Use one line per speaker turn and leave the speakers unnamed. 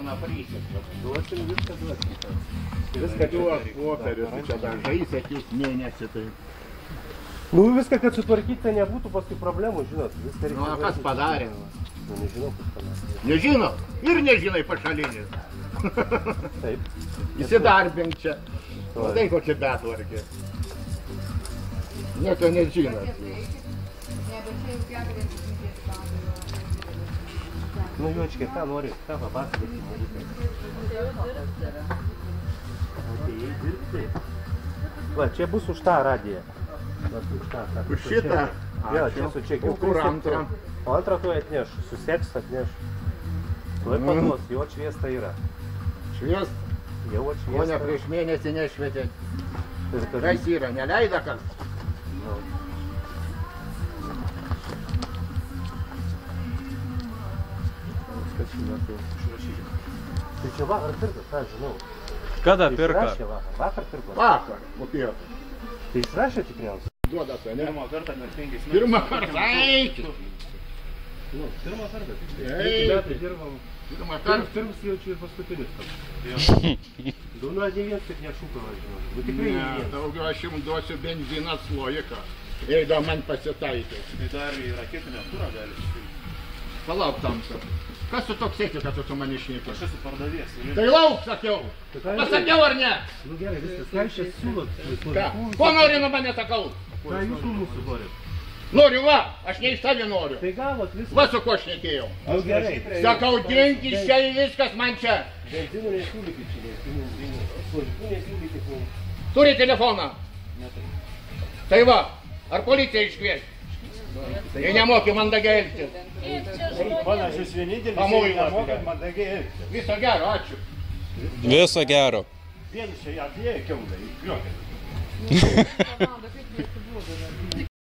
Žmona prisėkė.
Duosim viską duosim.
Viską duok popierius, čia dar žaisit jūs mėnesį tai.
Nu viską, kad sutvarkyti, tai nebūtų paskui problemų, žinot. Viską
Nu, kas padarė?
Nu, nežinau, kas padarė.
Nežino ir nežinai pašalinis.
Taip.
Įsidarbink čia. Matai, kokia betvarkė. Nieko nežinot.
Nu, Juočkė, ką nori? Ką papasakoti? Atėjai dirbti. Va, čia bus už tą radiją.
Už šitą?
Jo, čia su čekiu.
O kur antrą?
O antrą tuoj atneš, suseks atneš. Tuoj paduos, jo atšviesta yra.
Šviest?
Jau atšviesta.
O ne prieš mėnesį nešvietė. Kas yra, neleida kas?
Tai čia vakar pirko, ką žinau.
Kada pirka?
Vakar pirko.
Vakar, po pietų.
Tai išrašė tikriausiai.
Duoda tai, ne?
Pirmą kartą nertingai smeigti.
Pirmą kartą, eikit.
Nu, pirmą kartą.
Eikit.
Dirbam.
Pirmą kartą.
Pirms jau čia ir paskutinis kartas. Du nuo 9, kad nešūkava, žinau. Nu tikrai
Ne,
ne.
daugiau aš jums duosiu benziną slojiką. Eido man pasitaikė.
Tai dar į raketinę turą gali išpilti.
Palauk tamsa. Kas tu toks esi, kad tu su mani šneki?
Aš esu pardavėjas.
Tai lauk, sakiau. Pasakiau ar ne?
Nu gerai, viskas. Ką jūs čia siūlot?
Ką? Ko nori nuo mane sakau?
Ką jūs nuo mūsų norit?
Noriu va, aš ne iš tavį noriu.
Tai gavot viską.
Va su ko šnekėjau.
Nu gerai.
Sakau, dink iš čia ir viskas man čia.
Benzino nesiūlykit čia, benzino. Složikų nesiūlykit mums.
Turi telefoną? Tai va, ar policija iškvies? Jei nemoki mandagiai elgtis.
Ponas, jūs vienintelis
Pamuilas.
mandagiai elgtis.
Viso gero, ačiū.
Viso gero.
Vien čia atėjo kiaulai, juokai.